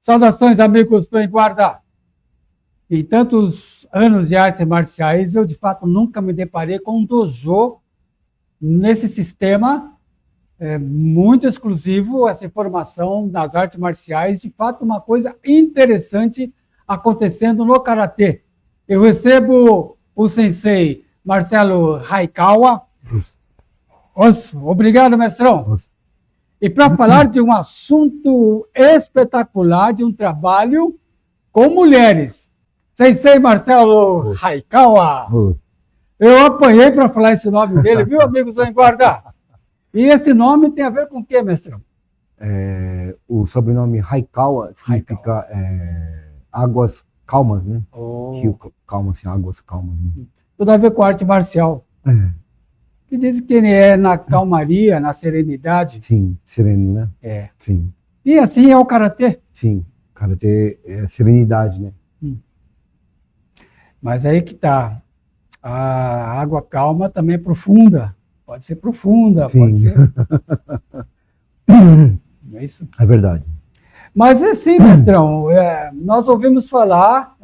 Saudações, amigos do Em Guarda. Em tantos anos de artes marciais, eu de fato nunca me deparei com um dojo nesse sistema muito exclusivo, essa informação das artes marciais, de fato uma coisa interessante acontecendo no Karatê. Eu recebo o sensei Marcelo Hayakawa. Obrigado, mestrão. E para falar de um assunto espetacular, de um trabalho com mulheres. Sensei Marcelo Hayakawa. Eu apanhei para falar esse nome dele, viu, amigos do Em Guarda? E esse nome tem a ver com o quê, mestrão? O sobrenome Hayakawa significa águas calmas, né? Rio calmo, assim, águas calmas. Né? Tudo a ver com arte marcial. Que diz que ele é na calmaria, na serenidade. Sim, sereno, né? Sim. E assim é o Karatê. Sim, Karatê é serenidade, né? Mas aí que tá. A água calma também é profunda. Pode ser profunda, Sim. pode ser. Não é isso? É verdade. Mas assim, mestrão, nós ouvimos falar,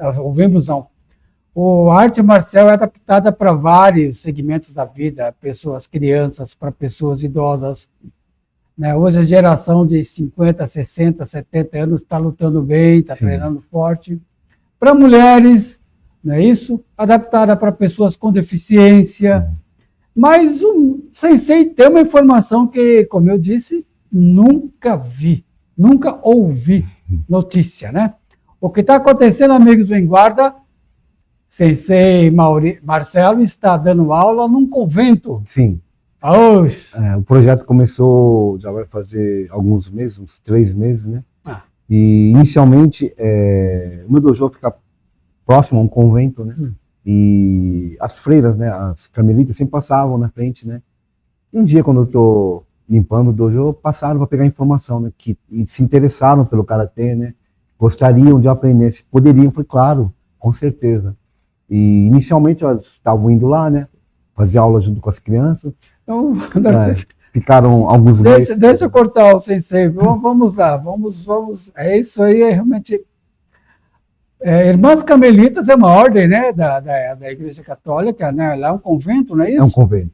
a arte marcial é adaptada para vários segmentos da vida, pessoas, crianças, para pessoas idosas. Né? Hoje a geração de 50, 60, 70 anos está lutando bem, está treinando forte. Para mulheres, não é isso? Adaptada para pessoas com deficiência. Sim. Mas o sensei tem uma informação que, como eu disse, nunca vi, nunca ouvi notícia, né? O que está acontecendo, amigos do Em Guarda, sensei Marcelo está dando aula num convento. Sim. O projeto começou, já vai fazer alguns meses, uns 3 meses, né? E inicialmente, o meu dojo fica próximo a um convento, né? E as freiras, né, as carmelitas sempre passavam na frente, né? E um dia, quando eu tô limpando o dojo, passaram para pegar informação, né? Que se interessaram pelo Karatê, né? Gostariam de aprender, se poderiam. Falei, claro, com certeza. E inicialmente elas estavam indo lá, né? Fazer aula junto com as crianças. Então, ficaram alguns meses. Deixa eu cortar o sensei. Vamos lá, vamos. É isso aí, é realmente. Irmãs Carmelitas é uma ordem, né, da Igreja Católica, né? Lá é um convento, não é isso? É um convento.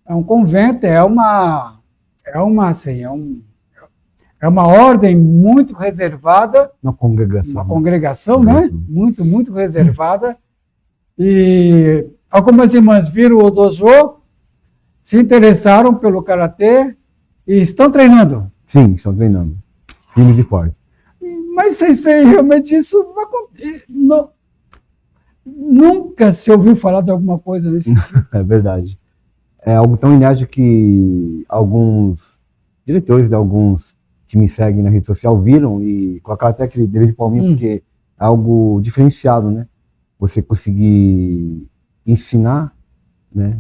É um convento, é uma ordem muito reservada. Uma congregação. Uma congregação, né? Muito, muito reservada. E algumas irmãs viram o dojo, se interessaram pelo Karatê e estão treinando. Sim, estão treinando. Firmes e fortes. Mas realmente isso nunca se ouviu falar de alguma coisa desse tipo. É verdade. É algo tão inédito que alguns diretores de alguns que me seguem na rede social viram e colocaram até aquele dedo de palminha, porque é algo diferenciado, né? Você conseguir ensinar, né,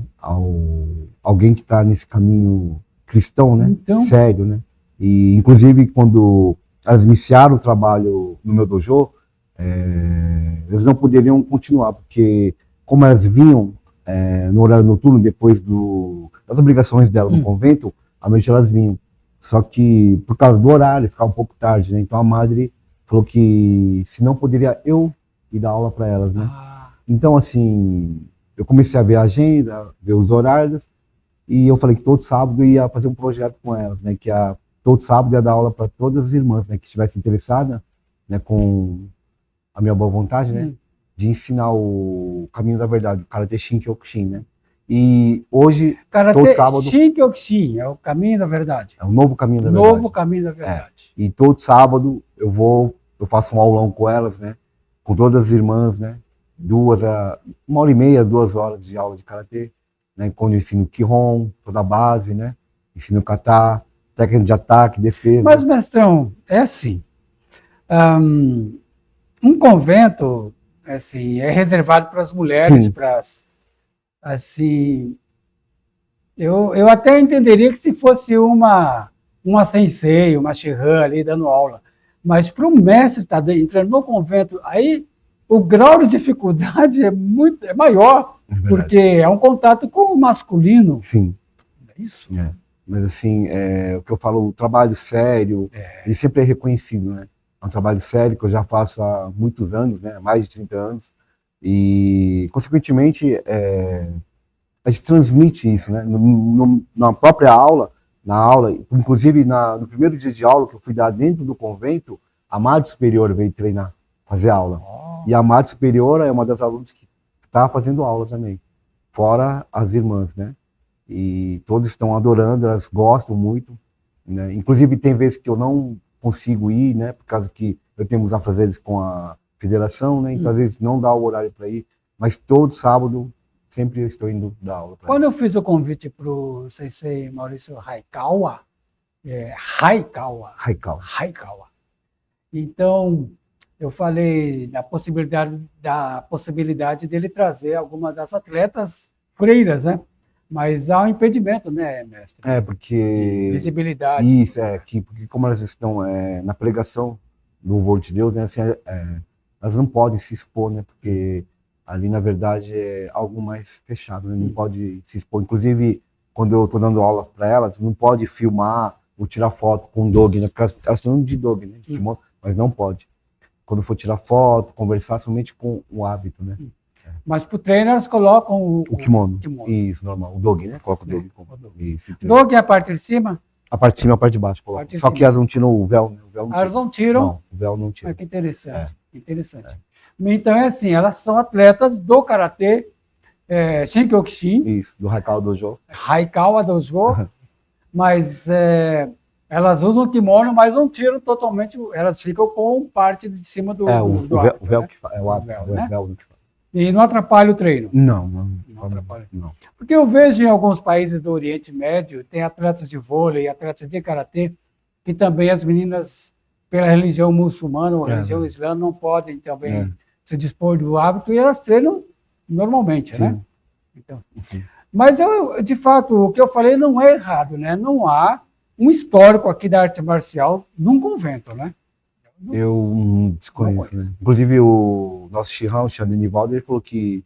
alguém que está nesse caminho cristão, né? Então, sério, né? E inclusive quando elas iniciaram o trabalho no meu dojo, elas não poderiam continuar, porque como elas vinham no horário noturno, depois das obrigações dela no convento, à noite elas vinham. Só que, por causa do horário, ficava um pouco tarde, né? Então a madre falou que se não poderia eu ir dar aula para elas, né? Então, assim, eu comecei a ver a agenda, ver os horários, e eu falei que todo sábado eu ia fazer um projeto com elas, né? Que todo sábado ia dar aula para todas as irmãs, né, que estivessem interessadas, né, com a minha boa vontade, né, de ensinar o caminho da verdade, o Karatê Shin-Kyokushin, né. E hoje, todo sábado... Shin-Kyokushin é o caminho da verdade. É o novo caminho da verdade. Novo caminho da verdade. E todo sábado eu faço um aulão com elas, né, com todas as irmãs, né, 1h30, 2 horas de aula de Karatê, né, quando eu ensino Kihon, toda a base, né, ensino Kata, técnica de ataque, defesa. Mas, mestrão, é assim, um convento assim, é reservado para as mulheres, assim, eu até entenderia que se fosse uma sensei, uma Shihan ali dando aula, mas para um mestre estar entrando no convento, aí o grau de dificuldade é maior, porque é um contato com o masculino. Sim. É isso? Mas assim, o que eu falo, o trabalho sério, ele sempre é reconhecido, né? É um trabalho sério que eu já faço há muitos anos, né? Mais de 30 anos. E, consequentemente, a gente transmite isso, né? Na própria aula, inclusive no primeiro dia de aula que eu fui dar dentro do convento, a Madre Superior veio treinar, fazer aula. E a Madre Superior é uma das alunas que está fazendo aula também, fora as irmãs, né? E todos estão adorando, elas gostam muito, né? Inclusive tem vezes que eu não consigo ir, né? Por causa que eu tenho os afazeres com a federação, né? Então às vezes não dá o horário para ir, mas todo sábado sempre eu estou indo dar aula. Quando eu fiz o convite para o sensei Maurício Hayakawa, Hayakawa, então eu falei da possibilidade dele trazer alguma das atletas freiras, né? Mas há um impedimento, né, mestre? Porque... De visibilidade. Isso, porque como elas estão na pregação do louvor de Deus, né, assim, elas não podem se expor, né, porque ali, na verdade, é algo mais fechado, né, não pode se expor. Inclusive, quando eu estou dando aula para elas, não pode filmar ou tirar foto com o dog, né, porque elas estão de dog, né, mas não pode. Quando for tirar foto, conversar somente com o hábito, né. Mas para o treino elas colocam o kimono. Isso, normal. O dog, né? Coloca o dog. Dog é a parte de cima? A parte de cima e a parte de baixo. Só que elas não tiram o véu, né? Elas não tiram? Não, o véu não tira. Que interessante. Interessante. Então é assim, elas são atletas do Karatê Shinkyokushin. Isso, do Hayakawa Dojo. Hayakawa Dojo. Mas elas usam o kimono, mas não tiram totalmente, elas ficam com parte de cima do o hábito, véu né? que faz. É o hábito, né? o véu que faz. E não atrapalha o treino? Não atrapalha. Não. Porque eu vejo em alguns países do Oriente Médio, tem atletas de vôlei, atletas de karatê, que também as meninas, pela religião muçulmana ou religião islã, não podem também se dispor do hábito e elas treinam normalmente, né? Então, mas de fato, o que eu falei não é errado, né? Não há um histórico aqui da arte marcial num convento, né? Eu desconheço, né? Inclusive o nosso Shihan, o Xande Nivaldo, ele falou que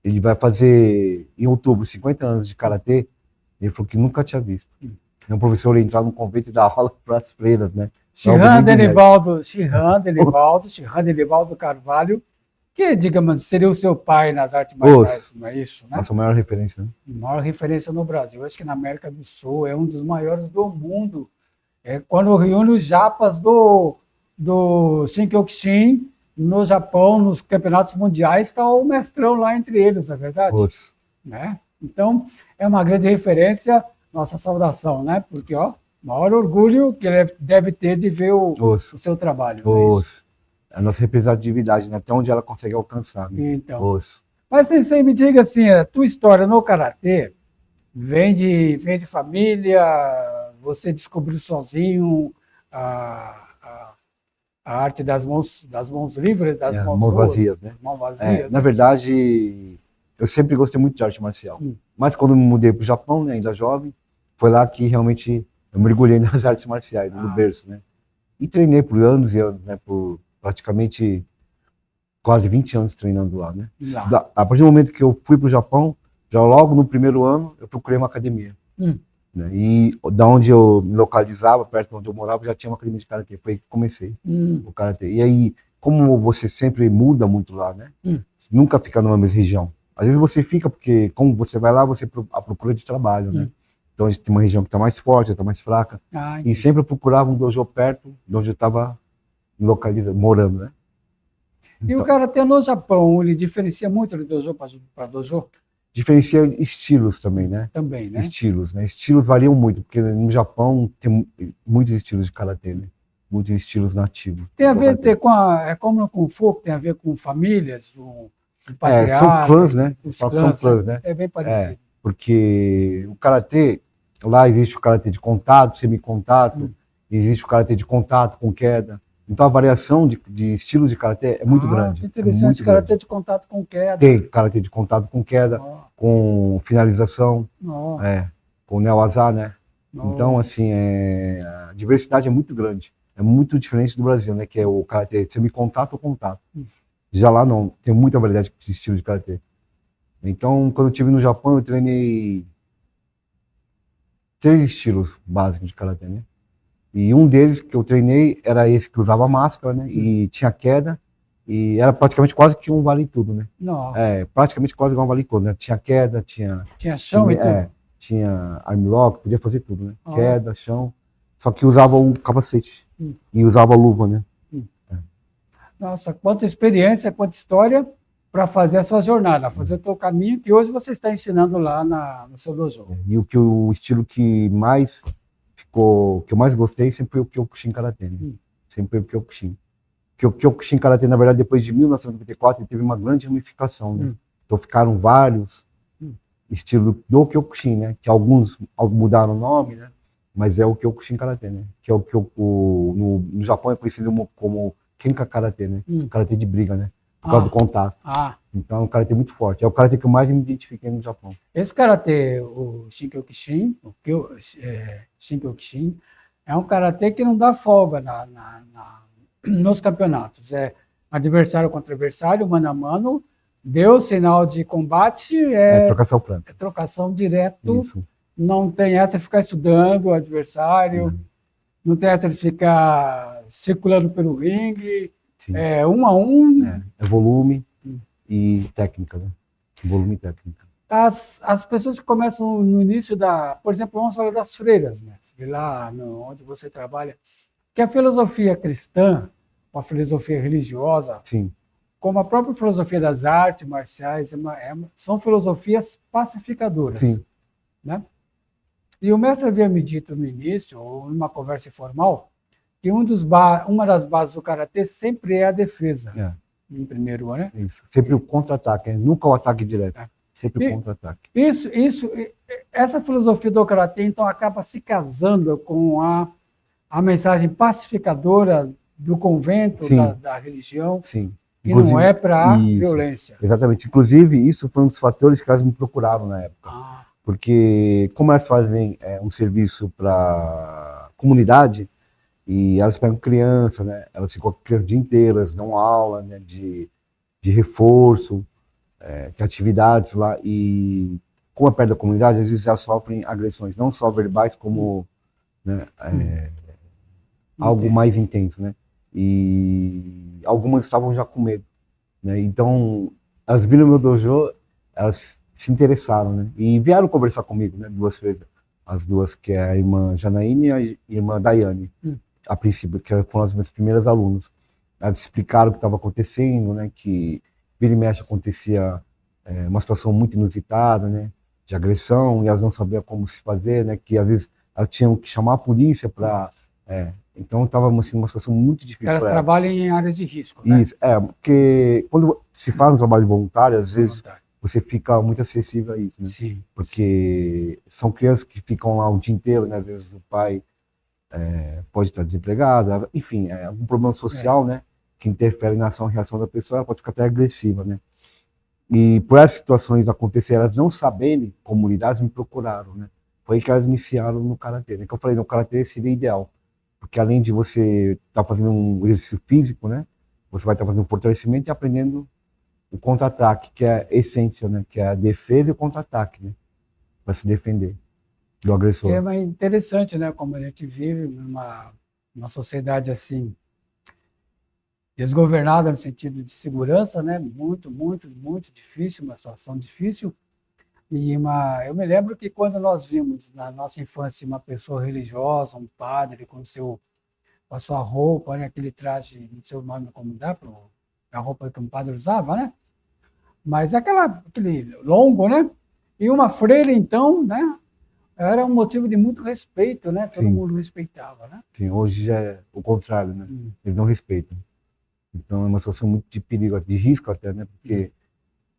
ele vai fazer em outubro 50 anos de karatê. Ele falou que nunca tinha visto. Um professor entrar num convento e dar aula para as freiras, né? Shihan Denivaldo Carvalho, que, digamos, seria o seu pai nas artes marciais, não é isso, né? Nossa maior referência, né? Maior referência no Brasil. Acho que na América do Sul é um dos maiores do mundo. Quando reúne os japas do Shinkyokushin, no Japão, nos campeonatos mundiais, está o mestrão lá entre eles, não é verdade? Né? Então, é uma grande referência, nossa saudação, né? Porque, maior orgulho que ele deve ter de ver o seu trabalho. A nossa representatividade, né? Até onde ela consegue alcançar. Né? Então. Mas, sensei, me diga assim, a tua história no Karatê vem de família, você descobriu sozinho a arte das mãos livres, das mãos vazias, né? Mãos vazias. Na verdade, eu sempre gostei muito de arte marcial. Mas quando me mudei para o Japão, né, ainda jovem, foi lá que realmente eu mergulhei nas artes marciais, no berço, né? E treinei por anos e anos, né? Por praticamente quase 20 anos treinando lá, né? A partir do momento que eu fui para o Japão, já logo no primeiro ano, eu procurei uma academia. Né? E da onde eu me localizava, perto de onde eu morava, já tinha uma academia de karatê. Foi aí que comecei o karatê. E aí, como você sempre muda muito lá, né? Nunca fica numa mesma região. Às vezes você fica porque, como você vai lá, você à procura de trabalho, né? Então a gente tem uma região que está mais forte, está mais fraca. E sempre eu procurava um dojo perto de onde eu estava localizado, morando, né? E o karatê no Japão, ele diferencia muito de dojo para dojo? Diferencia estilos também, né? Também, né? Estilos, né? Estilos variam muito, porque no Japão tem muitos estilos de karatê, né? Muitos estilos nativos. Tem a ver é como no Kung Fu, tem a ver com famílias, são clãs, né? São clãs, né? É bem parecido. Porque o karatê, lá existe o karatê de contato, semi-contato, existe o karatê de contato com queda. Então a variação de estilos de karatê é muito grande. Que interessante, karatê de contato com queda. Tem karatê de contato com queda, com finalização, com neo-waza, né? Então, assim, a diversidade é muito grande. É muito diferente do Brasil, né? Que é o karatê semi-contato ou contato. Já lá não, tem muita variedade de estilos de karatê. Então, quando eu estive no Japão, eu treinei 3 estilos básicos de karatê, né? E um deles que eu treinei era esse que usava máscara, né? E tinha queda. E era praticamente quase que um vale tudo, né? Não, Praticamente quase igual um vale tudo, né? Tinha queda, tinha chão e tudo. tinha armlock, podia fazer tudo, né? Ah. Queda, chão. Só que usava o capacete. E usava a luva, né? Nossa, quanta experiência, quanta história para fazer a sua jornada, fazer o teu caminho que hoje você está ensinando lá no seu dojo. E o estilo que mais ficou, que eu mais gostei sempre foi o Kyokushin Karate, né? Sempre foi o Kyokushin. Porque o Kyokushin Karate, na verdade, depois de 1994, ele teve uma grande ramificação, né? Então ficaram vários estilos do Kyokushin, né? Que alguns mudaram o nome, né? Mas é o Kyokushin Karate, né? Que é o que no Japão é conhecido como Kenka Karate, né? Karate de briga, né? Por causa do contato. Então é um karatê muito forte. É o karatê que eu mais me identifiquei no Japão. Esse karatê, o Shinkyokushin, Shinkyokushin, é um karatê que não dá folga nos campeonatos. É adversário contra adversário, mano a mano, deu sinal de combate, trocação franca. É trocação direto. Isso. Não tem essa de ficar estudando o adversário, não tem essa de ficar circulando pelo ringue. Sim. É 1 a 1. É volume e técnica, né? Volume e técnica. As pessoas que começam no início por exemplo, vamos falar das freiras, né? Lá onde você trabalha, que a filosofia cristã, uma filosofia religiosa, sim, como a própria filosofia das artes marciais, são filosofias pacificadoras. Sim. Né? E o mestre havia me dito no início, ou numa conversa informal, que uma das bases do karatê sempre é a defesa. Em primeiro ano, né? Isso. Sempre o contra-ataque, nunca o ataque direto. Sempre o contra-ataque. Essa filosofia do karatê, então, acaba se casando com a mensagem pacificadora do convento, da religião, Sim. Que não é para violência. Exatamente. Inclusive, isso foi um dos fatores que elas me procuraram na época. Porque, como elas fazem um serviço para comunidade, e elas pegam criança, né? Elas ficam crianças o dia inteiro, elas dão aula, né? de reforço, de atividades lá. E, como é perto da comunidade, às vezes elas sofrem agressões, não só verbais, como né? Algo mais intenso, né? E algumas estavam já com medo, né? Então, elas viram meu dojo, elas se interessaram, né? E vieram conversar comigo, né? 2 vezes. As duas, que é a irmã Janaíne e a irmã Daiane, a princípio, que foram as minhas primeiras alunas. Elas explicaram o que estava acontecendo, né? Que vira e mexe acontecia uma situação muito inusitada, né? De agressão, e elas não sabiam como se fazer, né? Que às vezes elas tinham que chamar a polícia para... Então estava assim, uma situação muito difícil. Elas trabalham em áreas de risco, né? Isso, porque quando se faz um trabalho voluntário, às vezes você fica muito acessível a isso, né? Sim. Porque são crianças que ficam lá o dia inteiro, né? Às vezes o pai pode estar desempregado, enfim, algum problema social, né? Que interfere na ação e reação da pessoa, ela pode ficar até agressiva, né? E por essas situações acontecerem, elas não saberem, comunidades me procuraram, né? Foi aí que elas iniciaram no karatê, né? Que eu falei, no karatê seria ideal. Porque além de você estar fazendo um exercício físico, né? Você vai estar fazendo um fortalecimento e aprendendo o contra-ataque, que é a essência, né? Que é a defesa e o contra-ataque, né? Para se defender do agressor. É interessante, né? Como a gente vive numa sociedade assim, desgovernada no sentido de segurança, né? Muito, muito, muito difícil, uma situação difícil. E eu me lembro que quando nós vimos na nossa infância uma pessoa religiosa, um padre com a sua roupa, né, aquele traje, não sei o nome como dá, a roupa que um padre usava, né? Mas aquele longo, né? E uma freira, então, né? Era um motivo de muito respeito, né? Todo mundo respeitava, né? Sim, hoje já é o contrário, né? Eles não respeitam. Então é uma situação muito de perigo, de risco até, né? Porque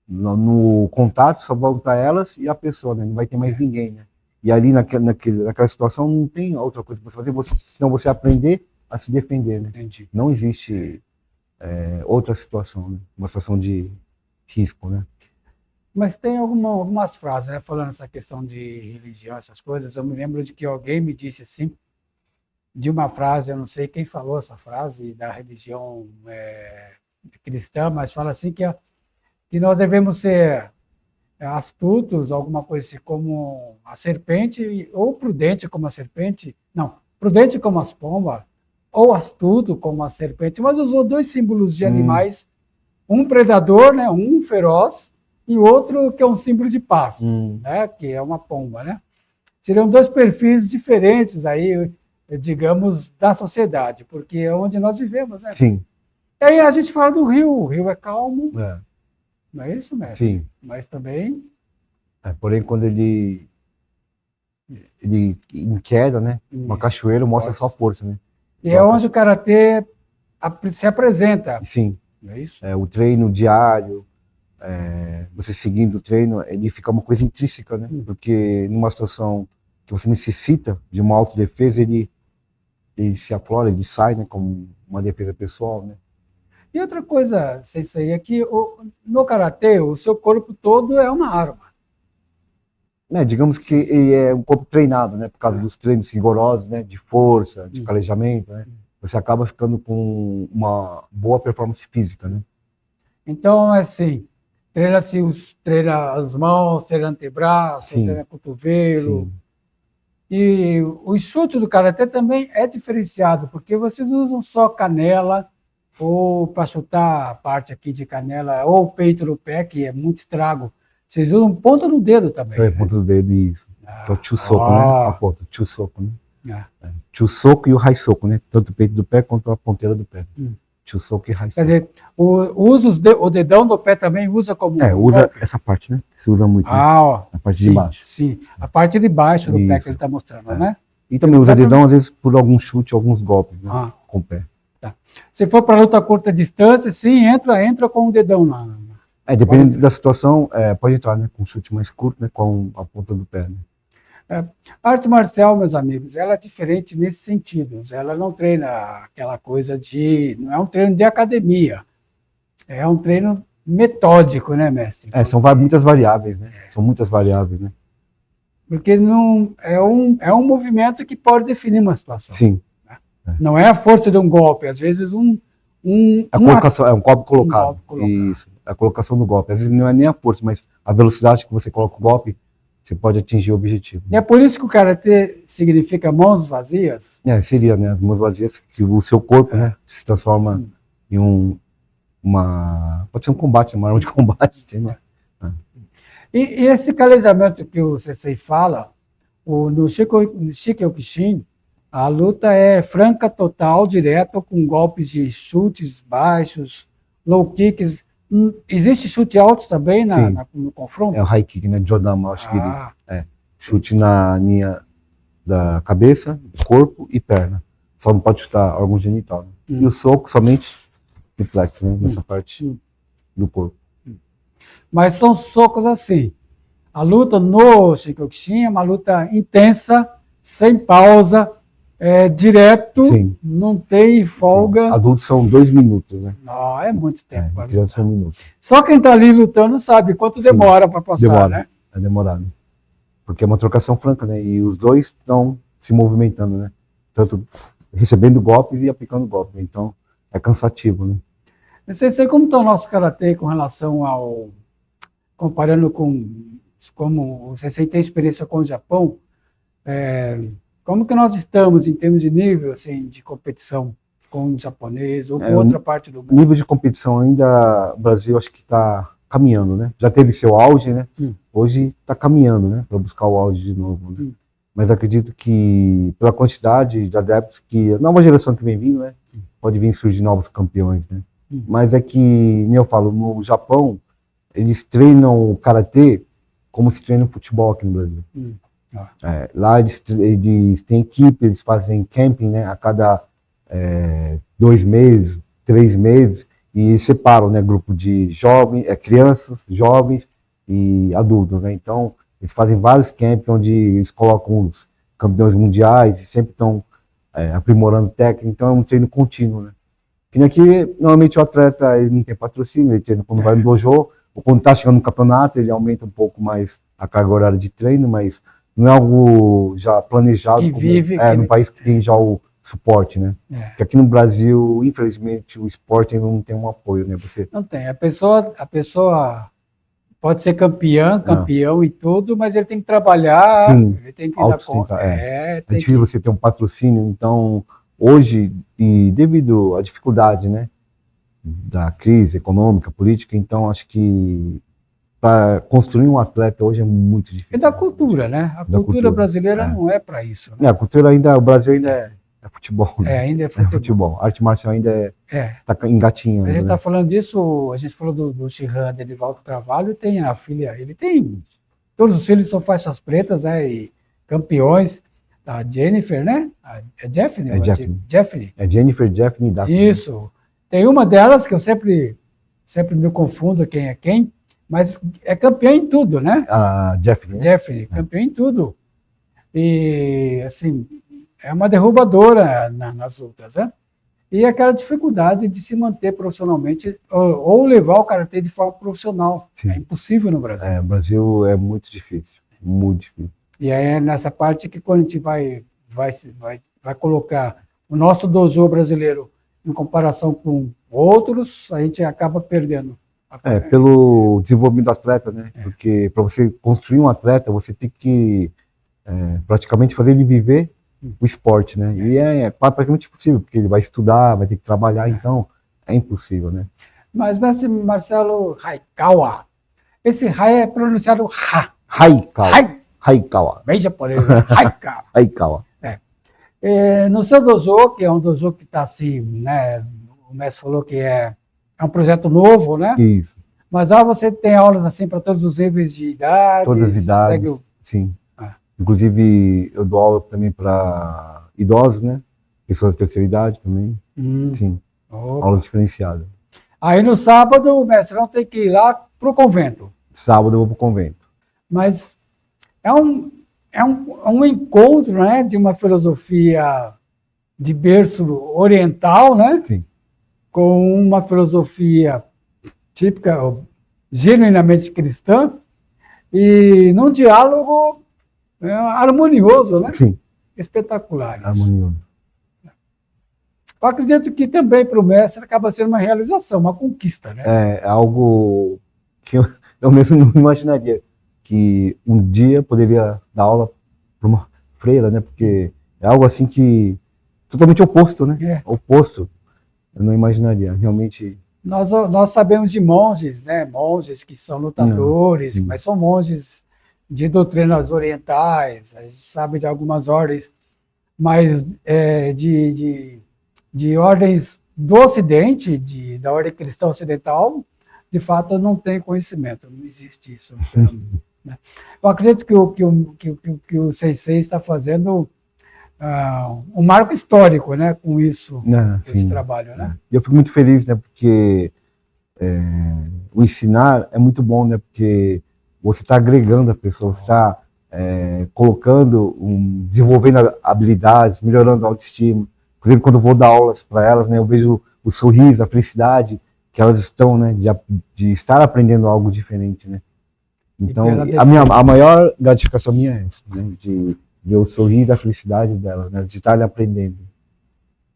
no contato só volta elas e a pessoa, né? Não vai ter mais ninguém, né? E ali naquela situação não tem outra coisa para fazer, senão você aprender a se defender, né? Entendi. Não existe outra situação, né? Uma situação de risco, né? Mas tem algumas frases, né? Falando essa questão de religião, essas coisas, eu me lembro de que alguém me disse assim, de uma frase, eu não sei quem falou essa frase, da religião cristã, mas fala assim que nós devemos ser astutos, alguma coisa assim, como a serpente, ou prudente como a serpente. Não, prudente como as pombas, ou astuto como a serpente, mas usou dois símbolos de animais, um predador, né, um feroz, e outro que é um símbolo de paz, né, que é uma pomba, né? Seriam dois perfis diferentes aí, digamos, da sociedade, porque é onde nós vivemos, né? Sim. E aí a gente fala do rio, o rio é calmo, É. não é isso, mestre? Sim. Mas também... Porém, quando ele em queda, né? Uma Isso, cachoeira mostra sua força, né? E é onde o karatê se apresenta, Sim. não é isso? O treino diário, você seguindo o treino, ele fica uma coisa intrínseca, né? Porque numa situação que você necessita de uma autodefesa, ele se aflora, ele sai, né? Como uma defesa pessoal, né? E outra coisa, Sensei, é que no karatê, o seu corpo todo é uma arma. Digamos que ele é um corpo treinado, né? Por causa dos treinos rigorosos, né? De força, de calejamento, né? Você acaba ficando com uma boa performance física, né? Então, assim, treina as mãos, treina antebraço, treina cotovelo. Sim. E o chute do karatê também é diferenciado, porque vocês usam só canela, ou para chutar a parte aqui de canela, ou o peito do pé, que é muito estrago. Vocês usam ponta no dedo também. É, ponta do dedo, isso. Que é o tio-soco, né? A ponta, tio-soco, né? Tio-soco e o rai-soco, né? Tanto o peito do pé quanto a ponteira do pé. Tio-soco e rai-soco. Quer dizer, o dedão do pé também usa como... usa essa parte, né? Se usa muito, né? ó. A parte de baixo. Sim, a parte de baixo do pé Isso. que ele está mostrando, né? E também usa dedão, às vezes, por algum chute, alguns golpes, né? Com o pé. Tá. Se for para luta a curta distância, sim, entra com o dedão lá. Dependendo da situação, pode entrar, né? Com um chute mais curto, né? Com a ponta do pé, né? A arte marcial, meus amigos, ela é diferente nesse sentido. Ela não treina aquela coisa de... Não é um treino de academia. É um treino metódico, né, mestre? São muitas variáveis, né? São muitas variáveis, né? Porque não, é um movimento que pode definir uma situação. Sim. Não é a força de um golpe. Às vezes a colocação, é um golpe colocado. Isso. A colocação do golpe. Às vezes não é nem a força, mas a velocidade que você coloca o golpe, você pode atingir o objetivo. E é por isso que o karatê significa mãos vazias? Seria, né? As mãos vazias, que o seu corpo, né? Se transforma em pode ser um combate, uma arma de combate, né? E esse calejamento que o Sensei fala, no Shikyokushin, a luta é franca, total, direta, com golpes de chutes baixos, low kicks. Existe chute altos também no confronto? É o high kick, né? Jodama, acho que chute na linha da cabeça, corpo e perna. Só não pode chutar órgão genital. Né? E o soco somente reflexo, né? Nessa parte do corpo. Mas são socos assim. A luta no Shikyokushin é uma luta intensa, sem pausa, direto, não tem folga. Sim. Adultos são 2 minutos, né? Não, é muito tempo. Criança são 1 minuto. Só quem está ali lutando sabe quanto demora para passar, demora, né? É demorado. Porque é uma trocação franca, né? E os dois estão se movimentando, né? Tanto recebendo golpes e aplicando golpes. Então, é cansativo, né? Eu sei como está o nosso karatê com relação ao... Comparando com... Como você tem experiência com o Japão, como que nós estamos em termos de nível assim, de competição com o japonês ou com outra parte do mundo? Nível de competição ainda, o Brasil acho que está caminhando, né? Já teve seu auge, né? Hoje está caminhando, né? Para buscar o auge de novo, né? Mas acredito que pela quantidade de adeptos que a nova geração que vem vindo, né? Pode vir surgir novos campeões, né? Mas é que, nem eu falo, no Japão, eles treinam o karatê como se treina o futebol aqui no Brasil. Lá eles têm equipe, eles fazem camping, né? A cada 2 meses, 3 meses, e separam, né? Grupo de jovens, crianças, jovens e adultos, né? Então, eles fazem vários campings onde eles colocam os campeões mundiais e sempre estão aprimorando técnica, então é um treino contínuo, né? Que aqui, normalmente o atleta ele não tem patrocínio, ele treina quando vai no dojo, ou quando está chegando no campeonato, ele aumenta um pouco mais a carga horária de treino, mas não é algo já planejado no país que tem já o suporte, né? Porque aqui no Brasil, infelizmente, o esporte ainda não tem um apoio, né? Não tem. A pessoa pode ser campeão e tudo, mas ele tem que trabalhar, Sim, ele tem que dar conta. é Tem difícil você ter um patrocínio, então hoje, e devido à dificuldade, né, da crise econômica, política, então acho que para construir um atleta hoje é muito difícil. E da cultura, né? A cultura brasileira não é para isso. Né? A cultura ainda, o Brasil ainda é futebol. Né? Ainda é futebol. Arte marcial ainda está engatinhando. A gente está né? falando disso, a gente falou do Shihan Derivaldo Carvalho, tem a filha, ele tem, todos os filhos são faixas pretas, né, e campeões, a Jennifer, né? É Jeffney? Jeffney. É Jennifer, Jeffney e Daphne. Isso. Tem uma delas que eu sempre me confundo quem é quem, mas é campeã em tudo, né? A Jeffney. Jeffney, campeã em tudo. E, assim, é uma derrubadora nas lutas, né? E aquela dificuldade de se manter profissionalmente ou levar o karatê de forma profissional. Sim. É impossível no Brasil. O Brasil é muito difícil, muito difícil. E aí é nessa parte que quando a gente vai colocar o nosso dojo brasileiro em comparação com outros, a gente acaba perdendo. Pelo desenvolvimento do atleta, né? Porque para você construir um atleta, você tem que praticamente fazer ele viver o esporte, né? E é praticamente impossível, porque ele vai estudar, vai ter que trabalhar, então é impossível, né? Mas, mestre Marcelo Hayakawa, esse Hai é pronunciado Ha. Hayakawa. Bem japonês, Hayakawa. Hayakawa. No seu dojo, que é um dojo que está assim, né? O mestre falou que é um projeto novo, né? Isso. Mas você tem aulas assim para todos os níveis de idade? Todas as idades, sim. Inclusive, eu dou aula também para idosos, né? Pessoas de terceira idade também. Sim. Aula diferenciada. Aí no sábado, o mestrão tem que ir lá para o convento. Sábado eu vou para o convento. Mas é um encontro, né? De uma filosofia de berço oriental, né? Sim. Com uma filosofia típica, genuinamente cristã, e num diálogo harmonioso, né? Sim. Espetacular. Isso. Harmonioso. Eu acredito que também para o mestre acaba sendo uma realização, uma conquista, né? É algo que eu mesmo não imaginaria, que um dia poderia dar aula para uma freira, né? Porque é algo assim que totalmente oposto, né? Oposto. Eu não imaginaria, realmente. Nós sabemos de monges, né? Monges que são lutadores, mas são monges de doutrinas orientais, a gente sabe de algumas ordens, mas de ordens do Ocidente, da ordem cristã ocidental, de fato eu não tenho conhecimento, não existe isso. Né? Eu acredito que o Sensei está fazendo um marco histórico, né, com isso, esse trabalho. Né? Eu fico muito feliz, né, porque o ensinar é muito bom, né, porque você está agregando a pessoa, você está colocando, desenvolvendo habilidades, melhorando a autoestima. Inclusive, quando eu vou dar aulas para elas, né, eu vejo o sorriso, a felicidade que elas estão, né, de estar aprendendo algo diferente, né. Então, a maior gratificação minha é essa, né, de ver o sorriso, a felicidade delas, né, de estar aprendendo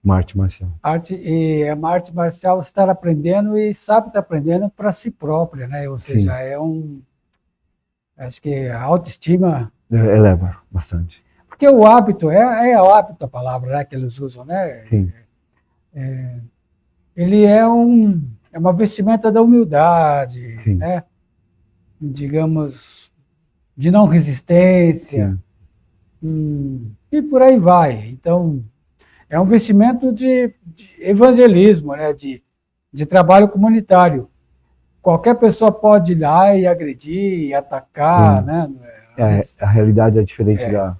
uma arte marcial. É uma arte marcial estar aprendendo e sabe estar aprendendo para si própria, né, ou seja, acho que a autoestima eleva bastante. Porque o hábito, o hábito a palavra, né, que eles usam, né? Sim. Ele é uma vestimenta da humildade, Sim. né? Digamos, de não resistência, e por aí vai. Então, é um vestimento de evangelismo, né? De trabalho comunitário. Qualquer pessoa pode ir lá e agredir, e atacar, né? A realidade é diferente da...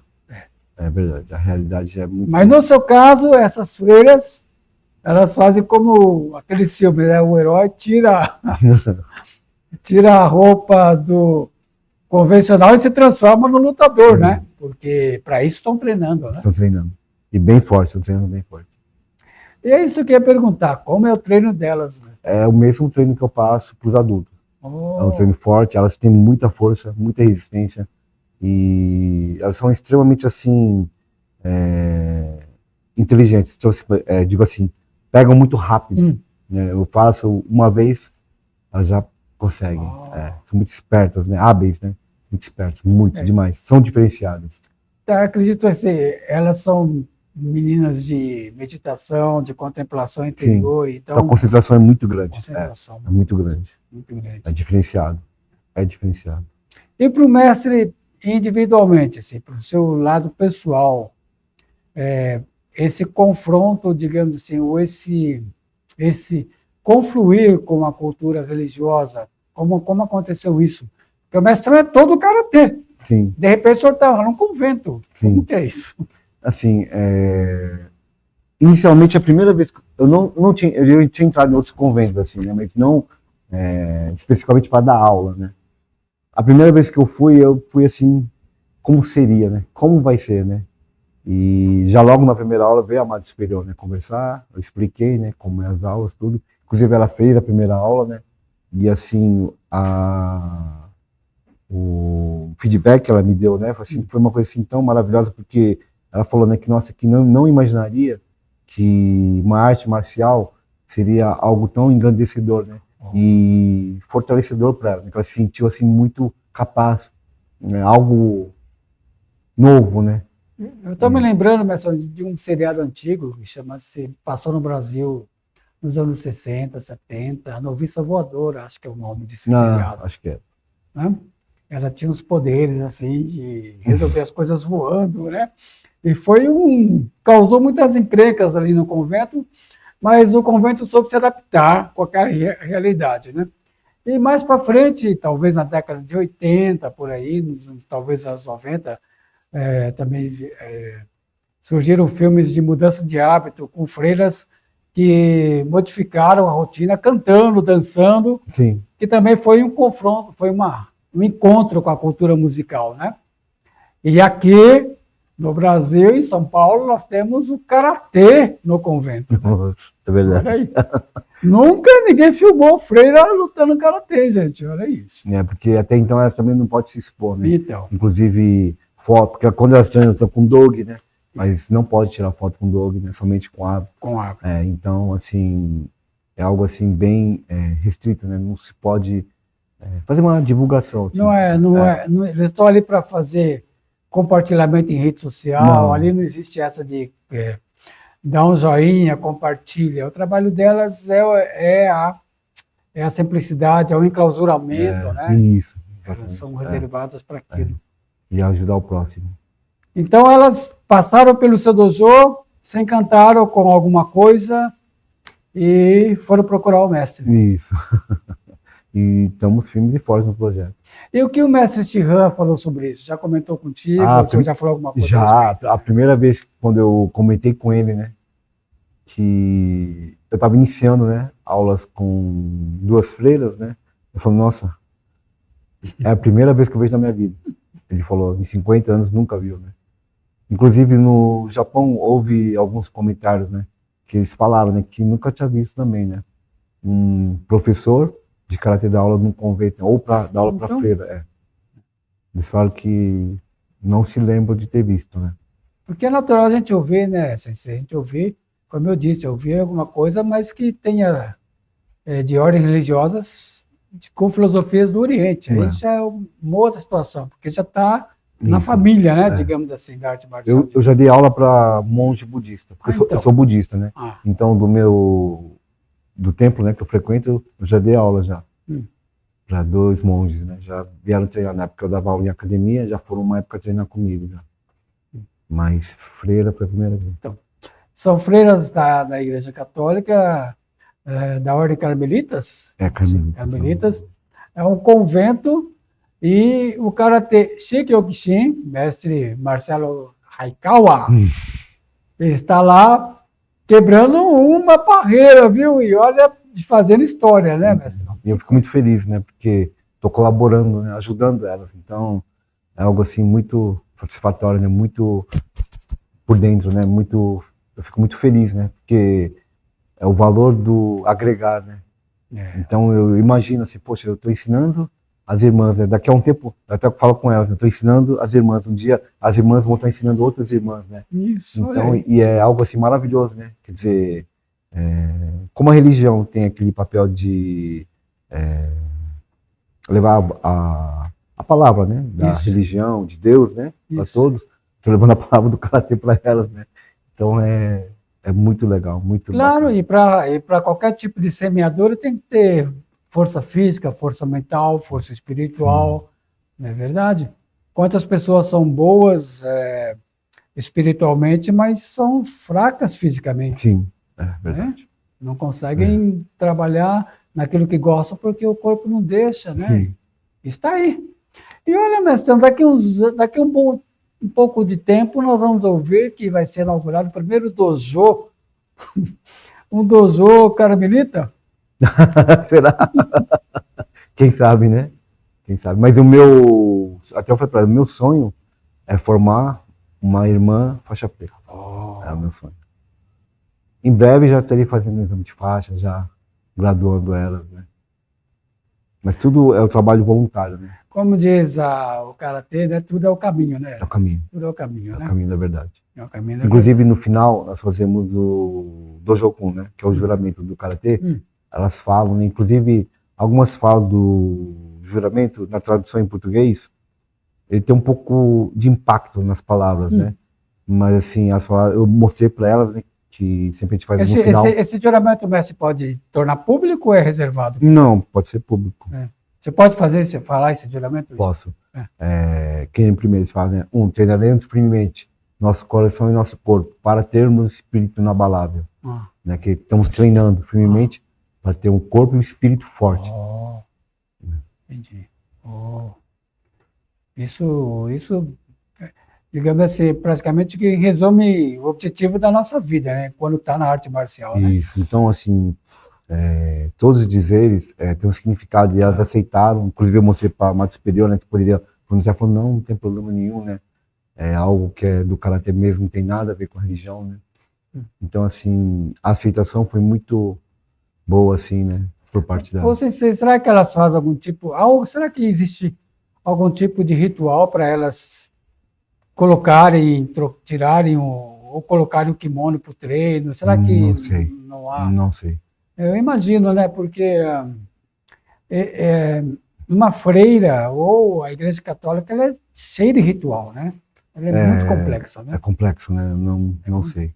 É verdade, a realidade é muito... Mas no seu caso, essas freiras, elas fazem como aquele filme, né? O herói tira a roupa do convencional e se transforma no lutador, né? Porque para isso estão treinando, né? Estão treinando. E bem forte, estão treinando bem forte. E é isso que eu ia perguntar, como é o treino delas? Né? É o mesmo treino que eu passo para os adultos. É um treino forte, elas têm muita força, muita resistência. E elas são extremamente, assim, inteligentes. Então, digo assim, pegam muito rápido. Né? Eu faço uma vez, elas já Conseguem. Ah. São muito espertas, né? Hábeis, né? Muito espertas, muito demais. São diferenciadas. Acredito assim, elas são meninas de meditação, de contemplação Sim. interior, Então a então concentração é muito grande. concentração É muito grande. muito grande. É diferenciado. É diferenciado. E para o mestre individualmente, assim, para o seu lado pessoal, esse confronto, digamos assim, ou esse confluir com a cultura religiosa, como aconteceu isso? Porque o mestre é todo o karatê. Sim. De repente o senhor está lá num convento. Sim. Como que é isso? Assim, inicialmente a primeira vez que eu tinha entrado em outros conventos, assim, né? Mas não especificamente para dar aula, né? A primeira vez que eu fui assim, como seria, né? Como vai ser, né? E já logo na primeira aula veio a Madre Superior, né? Conversar, eu expliquei, né? Como é as aulas, tudo. Inclusive ela fez a primeira aula, né? E assim, o feedback que ela me deu, né? Assim, foi uma coisa assim tão maravilhosa, porque ela falou, né? Que nossa, que não imaginaria que uma arte marcial seria algo tão engrandecedor, né? E fortalecedor para ela, né? Que ela se sentiu assim muito capaz, né? Algo novo, né? Eu estou me lembrando, mestre, de um seriado antigo que chama-se, passou no Brasil nos anos 60, 70, A Noviça Voadora, acho que é o nome desse seriado. Acho que é. Né? Ela tinha os poderes assim de resolver as coisas voando, né? E causou muitas encrencas ali no convento, mas o convento soube se adaptar com aquela realidade, né? E mais para frente, talvez na década de 80, por aí, talvez anos 90, também surgiram filmes de mudança de hábito com freiras que modificaram a rotina cantando, dançando, Sim. que também foi um confronto, foi um encontro com a cultura musical, né? E aqui no Brasil, em São Paulo, nós temos o karatê no convento. Né? É verdade. Nunca ninguém filmou freira lutando karatê, gente. Olha isso. Porque até então ela também não pode se expor, né? Então. Inclusive foto, porque quando elas estão com dog, né? Mas não pode tirar foto com dog, né? Somente com água. Com água. Então, assim, é algo assim bem restrito, né? Não se pode fazer uma divulgação. Assim. Eles estão ali para fazer compartilhamento em rede social, não. Ali não existe essa de dar um joinha, compartilha. O trabalho delas é a simplicidade, é o enclausuramento, né? Isso. Elas são reservadas para aquilo. E ajudar o próximo. Então elas passaram pelo seu dojo, se encantaram com alguma coisa e foram procurar o mestre. Isso. E estamos firmes e fortes no projeto. E o que o mestre Shihan falou sobre isso? Já comentou contigo? O senhor já falou alguma coisa? Já, a primeira vez quando eu comentei com ele, né, que eu estava iniciando, né, aulas com 2 freiras, né, eu falei, nossa, é a primeira vez que eu vejo na minha vida. Ele falou, em 50 anos nunca viu, né. Inclusive no Japão houve alguns comentários, né, que eles falaram, né, que nunca tinha visto também, né, um professor de karatê dar aula num convento, ou dar aula para freira. Eles falam que não se lembram de ter visto, né? Porque é natural a gente ouvir, né, Sensei? A gente ouvir, como eu disse, ouvir alguma coisa, mas que tenha de ordem religiosas com filosofias do Oriente. Aí já é uma outra situação, porque já está na família, né, digamos assim, da arte marcial. Eu já dei aula para monge budista, porque eu sou budista, né? Então, do templo, né, que eu frequento, eu já dei aula já. Para 2 monges, né? Já vieram treinar. Na época eu dava aula em academia, já foram uma época treinar comigo. Já. Mas freira foi a primeira vez. Então, são freiras da Igreja Católica, da Ordem Carmelitas? Carmelitas. Carmelitas. É um convento e o karatê Shikyokushin, mestre Marcelo Raikawa, está lá quebrando uma barreira, viu? E olha, fazendo história, né, mestre? E eu fico muito feliz, né? Porque estou colaborando, né? Ajudando elas. Então, é algo assim muito satisfatório, né? Muito por dentro, né? Eu fico muito feliz, né? Porque é o valor do agregar, né? Então, eu imagino assim, poxa, eu estou ensinando as irmãs, né? Daqui a um tempo, eu até falo com elas, eu estou ensinando as irmãs. Um dia, as irmãs vão estar ensinando outras irmãs, né? Isso. Então, e é algo assim maravilhoso, né? Quer dizer, como a religião tem aquele papel de levar a palavra, né? Da Isso. religião, de Deus, né? Para Isso. todos. Estou levando a palavra do karatê para elas, né? Então é muito legal, muito Claro, bacana. e para qualquer tipo de semeadura tem que ter força física, força mental, força espiritual, não é verdade? Quantas pessoas são boas espiritualmente, mas são fracas fisicamente, Sim, é né? verdade. Não conseguem trabalhar naquilo que gostam porque o corpo não deixa, né? Sim. Está aí. E olha, mestre, daqui um pouco de tempo nós vamos ouvir que vai ser inaugurado o primeiro dojo, um dojo carmelita. Será? Quem sabe, né? Quem sabe. Mas o meu, até eu falei para ela, o meu sonho é formar uma irmã faixa preta. É o meu sonho. Em breve já estarei fazendo exame de faixa, já graduando elas, né? Mas tudo é o trabalho voluntário, né? Como diz o karatê, né? Tudo é o caminho, né? É o caminho. Tudo é o caminho, É o né? caminho da verdade. É o caminho da Inclusive, no final, nós fazemos o Dojokun, né? Que é o juramento do karatê. Elas falam, né? Inclusive, algumas falam do juramento, na tradução em português, ele tem um pouco de impacto nas palavras, né? Mas, assim, eu mostrei para elas, né? Que sempre a gente faz no final. Esse juramento, mestre, pode tornar público ou é reservado? Não, pode ser público. Você pode falar esse juramento? Posso. Quem primeiro eles falam, né? Treinaremos firmemente nosso coração e nosso corpo para termos espírito inabalável. Né? Que estamos treinando firmemente para ter um corpo e um espírito forte. Entendi. Isso, digamos assim, praticamente que resume o objetivo da nossa vida, né? Quando está na arte marcial, né? Isso. Então, assim, todos os dizeres têm um significado e elas aceitaram. Inclusive, eu mostrei para a Mata Superior, né? Que poderia pronunciar, falou, não tem problema nenhum, né? É algo que é do karatê mesmo, não tem nada a ver com a religião, né? Então, assim, a aceitação foi muito boa, assim, né? Por parte dela. Será que elas fazem algum tipo, será que existe algum tipo de ritual para elas colocarem, tirarem ou colocarem o kimono para o treino? Será que não sei. Não há? Não sei. Eu imagino, né? Porque uma freira ou a Igreja Católica ela é cheia de ritual, né? Ela é muito complexa, né? É complexo, né? Não sei.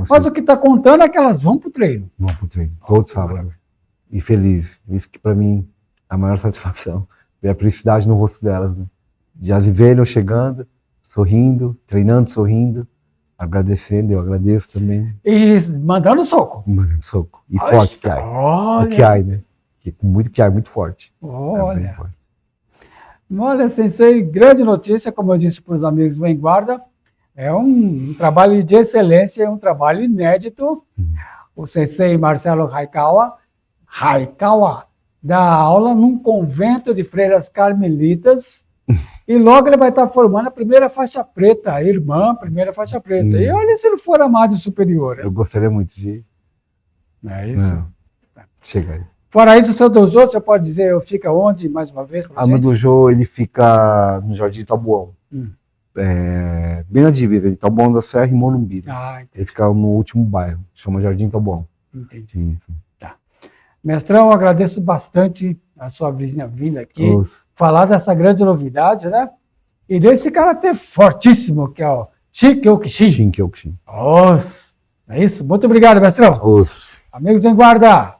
Mas o que está contando é que elas vão para o treino. Vão para o treino, todo sábado. E feliz. Isso que para mim é a maior satisfação. Ver a felicidade no rosto delas, né? De as verem eu chegando, sorrindo, treinando, sorrindo, agradecendo, eu agradeço também. E mandando soco. Mandando soco. E forte, Kiai. Olha. O Kiai, né? Muito Kiai, muito forte. Olha. Olha, Sensei, grande notícia, como eu disse para os amigos do Em Guarda, é um trabalho de excelência, é um trabalho inédito. O Sensei Marcelo Hayakawa dá aula num convento de freiras carmelitas e logo ele vai estar formando a primeira faixa preta, a irmã, primeira faixa preta. E olha se ele for amado superior. Eu gostaria muito de ir. É isso? Chega aí. Fora isso, o seu dojo, você pode dizer, fica onde, mais uma vez? Meu dojo, ele fica no Jardim Taboão. Bem na divisa, de Taboão da Serra e Morumbi. Ele fica no último bairro, chama Jardim Taboão. Entendi. Tá. Mestrão, eu agradeço bastante a sua vinda aqui, falar dessa grande novidade, né? E desse karatê fortíssimo, que é o Shinkyokushin. Shinkyokushin. É isso? Muito obrigado, mestrão. Amigos em Guarda.